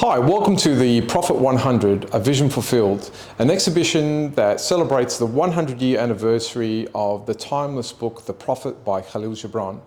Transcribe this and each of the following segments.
Hi, welcome to the Prophet 100, A Vision Fulfilled, an exhibition that celebrates the 100-year anniversary of the timeless book, The Prophet by Kahlil Gibran.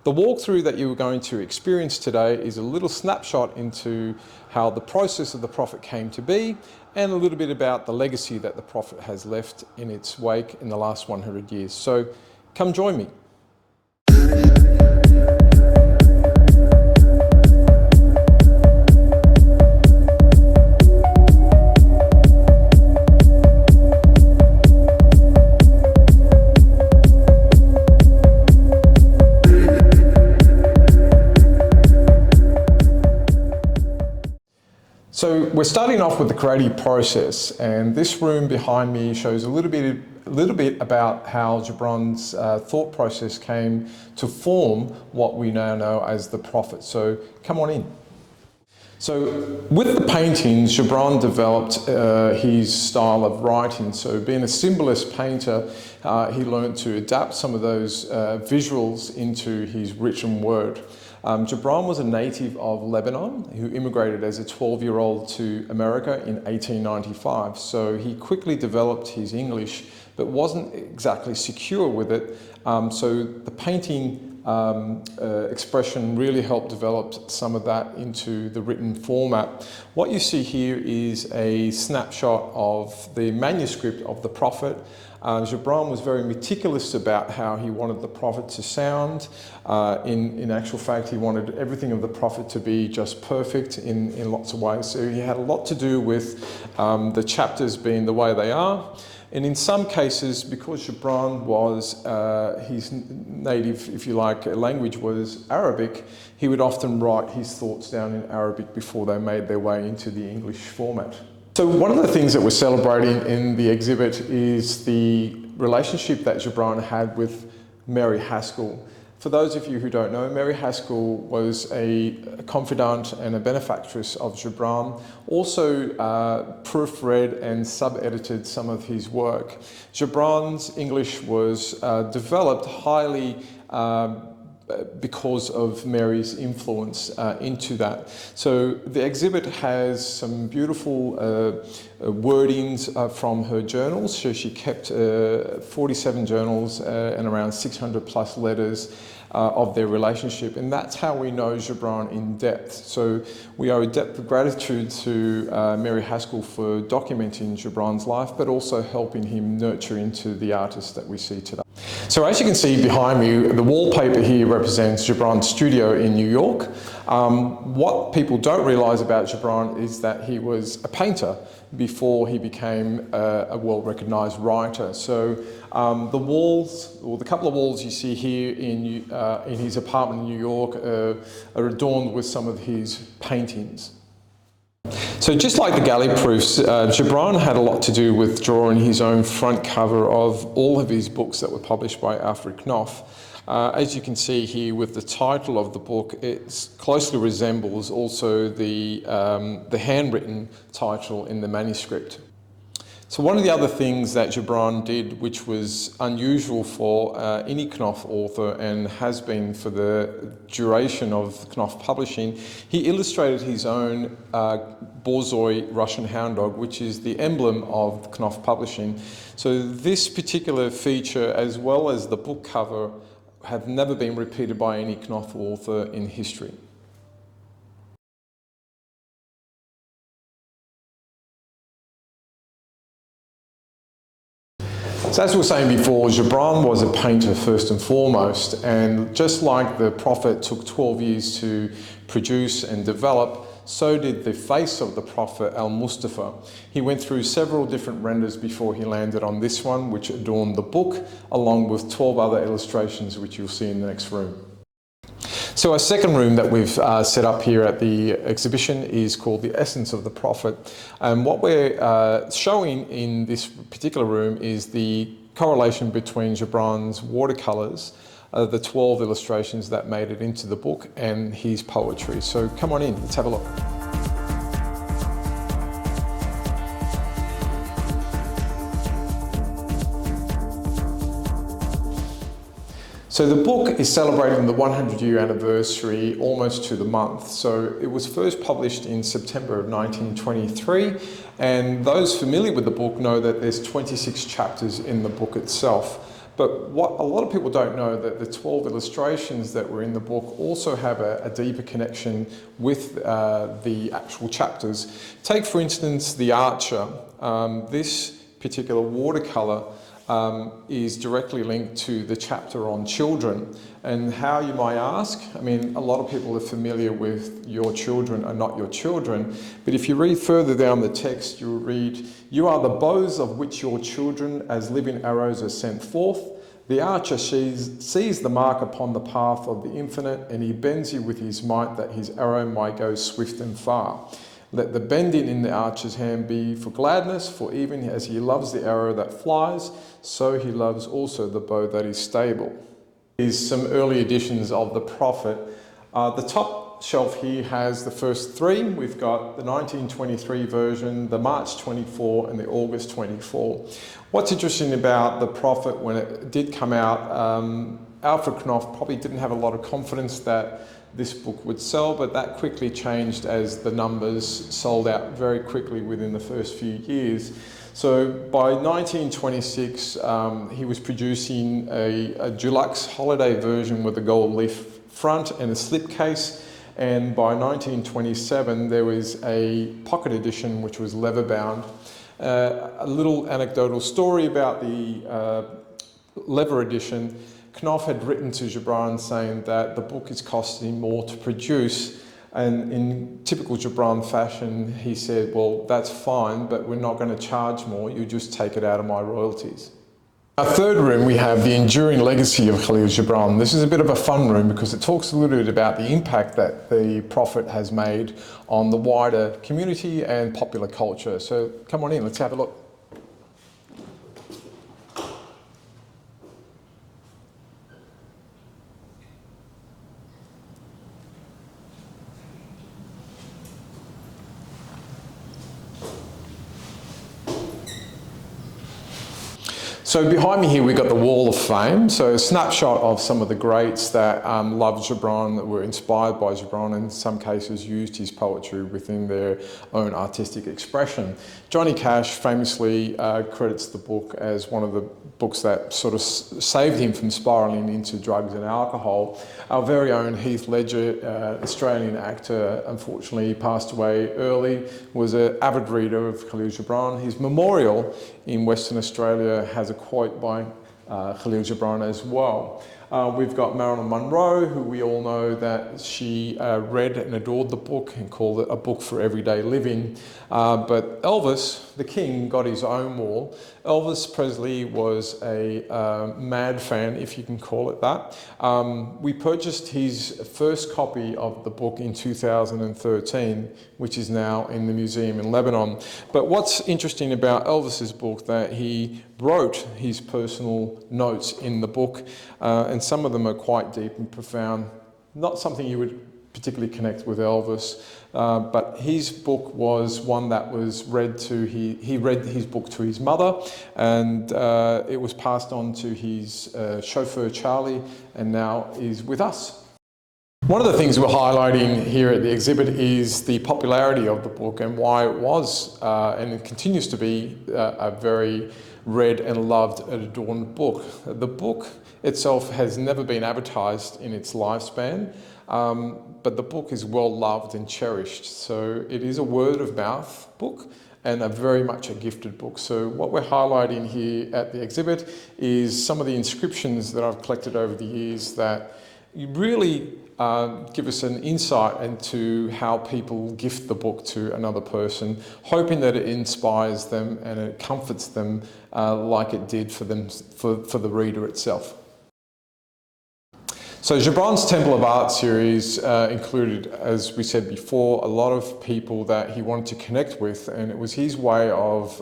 The walkthrough that you are going to experience today is a little snapshot into how the process of the Prophet came to be and a little bit about the legacy that the Prophet has left in its wake in the last 100 years. So come join me. So we're starting off with the creative process, and this room behind me shows a little bit about how Gibran's thought process came to form what we now know as the Prophet. So come on in. So with the paintings, Gibran developed his style of writing. So being a symbolist painter, he learned to adapt some of those visuals into his written word. Gibran was a native of Lebanon who immigrated as a 12-year-old to America in 1895. So he quickly developed his English, but wasn't exactly secure with it. So the painting expression really helped develop some of that into the written format. What you see here is a snapshot of the manuscript of the Prophet. Gibran was very meticulous about how he wanted the Prophet to sound. In actual fact, he wanted everything of the Prophet to be just perfect in lots of ways. So he had a lot to do with the chapters being the way they are. And in some cases, because Gibran was, his native, if you like, language was Arabic, he would often write his thoughts down in Arabic before they made their way into the English format. So one of the things that we're celebrating in the exhibit is the relationship that Gibran had with Mary Haskell. For those of you who don't know, Mary Haskell was a confidant and a benefactress of Gibran, also proofread and sub-edited some of his work. Gibran's English was developed highly because of Mary's influence into that. So the exhibit has some beautiful wordings from her journals. So she kept 47 journals and around 600 plus letters of their relationship, and that's how we know Gibran in depth. So we owe a debt of gratitude to Mary Haskell for documenting Gibran's life, but also helping him nurture into the artist that we see today. So as you can see behind me, the wallpaper here represents Gibran's studio in New York. What people don't realise about Gibran is that he was a painter before he became a well-recognised writer. So the walls, or the couple of walls you see here in his apartment in New York are adorned with some of his paintings. So just like the galley proofs, Gibran had a lot to do with drawing his own front cover of all of his books that were published by Alfred Knopf. As you can see here with the title of the book, it closely resembles also the handwritten title in the manuscript. So one of the other things that Gibran did, which was unusual for any Knopf author and has been for the duration of Knopf publishing, he illustrated his own Borzoi Russian hound dog, which is the emblem of Knopf publishing. So this particular feature, as well as the book cover, have never been repeated by any Knopf author in history. So as we were saying before, Gibran was a painter first and foremost, and just like the Prophet took 12 years to produce and develop, so did the face of the Prophet Al-Mustafa. He went through several different renders before he landed on this one, which adorned the book, along with 12 other illustrations, which you'll see in the next room. So our second room that we've set up here at the exhibition is called The Essence of the Prophet. And what we're showing in this particular room is the correlation between Gibran's watercolours, the 12 illustrations that made it into the book, and his poetry. So come on in, let's have a look. So the book is celebrating the 100-year anniversary almost to the month. So it was first published in September of 1923, and those familiar with the book know that there's 26 chapters in the book itself. But what a lot of people don't know, that the 12 illustrations that were in the book also have a deeper connection with the actual chapters. Take, for instance, The Archer. This particular watercolour is directly linked to the chapter on children. And how, you might ask? I mean, a lot of people are familiar with your children are not your children, but if you read further down the text, you'll read, "You are the bows of which your children as living arrows are sent forth. The archer sees the mark upon the path of the infinite, and he bends you with his might that his arrow might go swift and far. Let the bending in the archer's hand be for gladness, for even as he loves the arrow that flies, so he loves also the bow that is stable." Here's some early editions of the Prophet. The top shelf here has the first three. We've got the 1923 version, the March 24 and the August 24. What's interesting about the Prophet when it did come out, Alfred Knopf probably didn't have a lot of confidence that this book would sell, but that quickly changed as the numbers sold out very quickly within the first few years. So by 1926, he was producing a deluxe holiday version with a gold leaf front and a slipcase. And by 1927, there was a pocket edition, which was leather bound. A little anecdotal story about the leather edition. Knopf had written to Gibran saying that the book is costing more to produce, and in typical Gibran fashion, he said, "Well, that's fine, but we're not going to charge more, you just take it out of my royalties." Our third room, we have the enduring legacy of Kahlil Gibran. This is a bit of a fun room because it talks a little bit about the impact that the Prophet has made on the wider community and popular culture. So come on in, let's have a look. So behind me here we've got the Wall of Fame, so a snapshot of some of the greats that loved Gibran, that were inspired by Gibran, and in some cases used his poetry within their own artistic expression. Johnny Cash famously credits the book as one of the books that sort of saved him from spiralling into drugs and alcohol. Our very own Heath Ledger, Australian actor, unfortunately passed away early, was an avid reader of Kahlil Gibran. His memorial in Western Australia has a quote by Kahlil Gibran as well. We've got Marilyn Monroe, who we all know that she read and adored the book and called it a book for everyday living. But Elvis, the king, got his own wall. Elvis Presley was a mad fan, if you can call it that. We purchased his first copy of the book in 2013, which is now in the museum in Lebanon. But what's interesting about Elvis's book, that he wrote his personal notes in the book, and some of them are quite deep and profound. Not something you would particularly connect with Elvis, but his book was one that was read to, he read his book to his mother, and it was passed on to his chauffeur Charlie, and now is with us. One of the things we're highlighting here at the exhibit is the popularity of the book and why it was, and it continues to be, a very read and loved and adorned book. The book itself has never been advertised in its lifespan, but the book is well loved and cherished. So it is a word of mouth book and very much a gifted book. So what we're highlighting here at the exhibit is some of the inscriptions that I've collected over the years that really give us an insight into how people gift the book to another person, hoping that it inspires them and it comforts them like it did for them, for the reader itself. So Gibran's Temple of Art series included, as we said before, a lot of people that he wanted to connect with, and it was his way of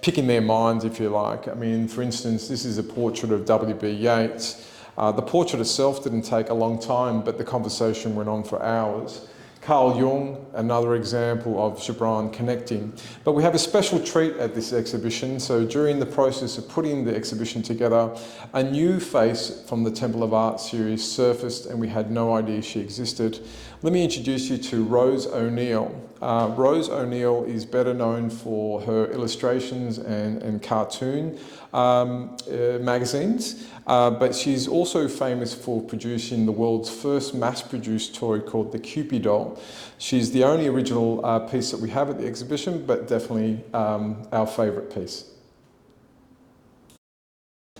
picking their minds, if you like. I mean, for instance, this is a portrait of W.B. Yeats. The portrait itself didn't take a long time, but the conversation went on for hours. Carl Jung, another example of Gibran connecting. But we have a special treat at this exhibition. So during the process of putting the exhibition together, a new face from the Temple of Art series surfaced and we had no idea she existed. Let me introduce you to Rose O'Neill. Rose O'Neill is better known for her illustrations and cartoon magazines, but she's also famous for producing the world's first mass-produced toy called the Cupid doll. She's the only original piece that we have at the exhibition, but definitely our favourite piece.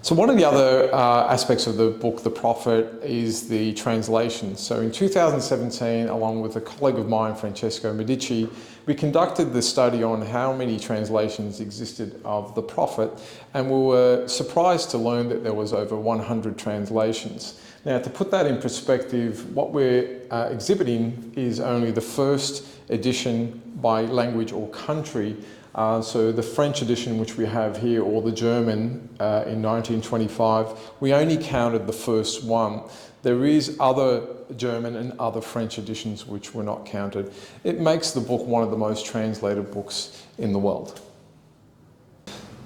So one of the other aspects of the book, The Prophet, is the translation. So in 2017, along with a colleague of mine, Francesco Medici, we conducted the study on how many translations existed of The Prophet, and we were surprised to learn that there was over 100 translations. Now, to put that in perspective, what we're exhibiting is only the first edition by language or country. So the French edition, which we have here, or the German in 1925, we only counted the first one. There is other German and other French editions which were not counted. It makes the book one of the most translated books in the world.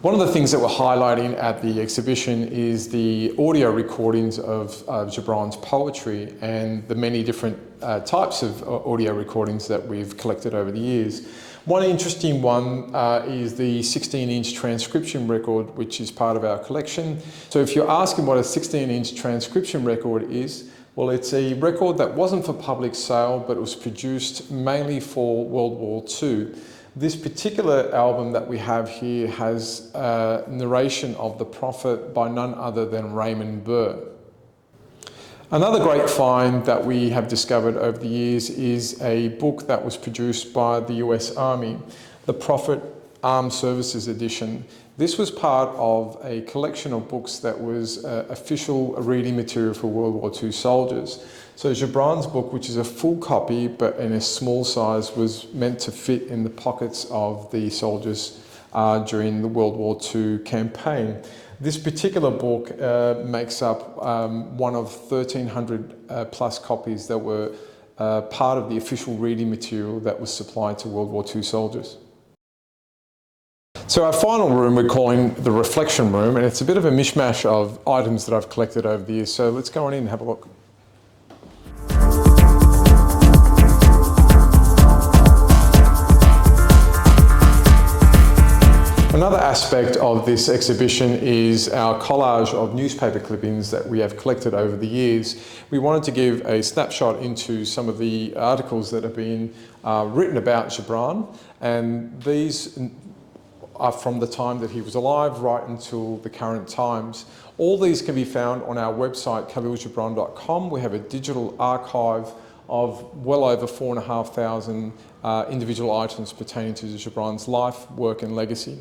One of the things that we're highlighting at the exhibition is the audio recordings of Gibran's poetry and the many different types of audio recordings that we've collected over the years. One interesting one is the 16-inch transcription record, which is part of our collection. So if you're asking what a 16-inch transcription record is, well, it's a record that wasn't for public sale, but it was produced mainly for World War II. This particular album that we have here has narration of the Prophet by none other than Raymond Burr. Another great find that we have discovered over the years is a book that was produced by the US Army, the Prophet Armed Services Edition. This was part of a collection of books that was official reading material for World War II soldiers. So Gibran's book, which is a full copy but in a small size, was meant to fit in the pockets of the soldiers during the World War II campaign. This particular book makes up one of 1,300 plus copies that were part of the official reading material that was supplied to World War II soldiers. So our final room we're calling the reflection room, and it's a bit of a mishmash of items that I've collected over the years. So let's go on in and have a look. Another aspect of this exhibition is our collage of newspaper clippings that we have collected over the years. We wanted to give a snapshot into some of the articles that have been written about Gibran, and these are from the time that he was alive right until the current times. All these can be found on our website, KahlilGibran.com. We have a digital archive of well over 4,500 individual items pertaining to Gibran's life, work and legacy.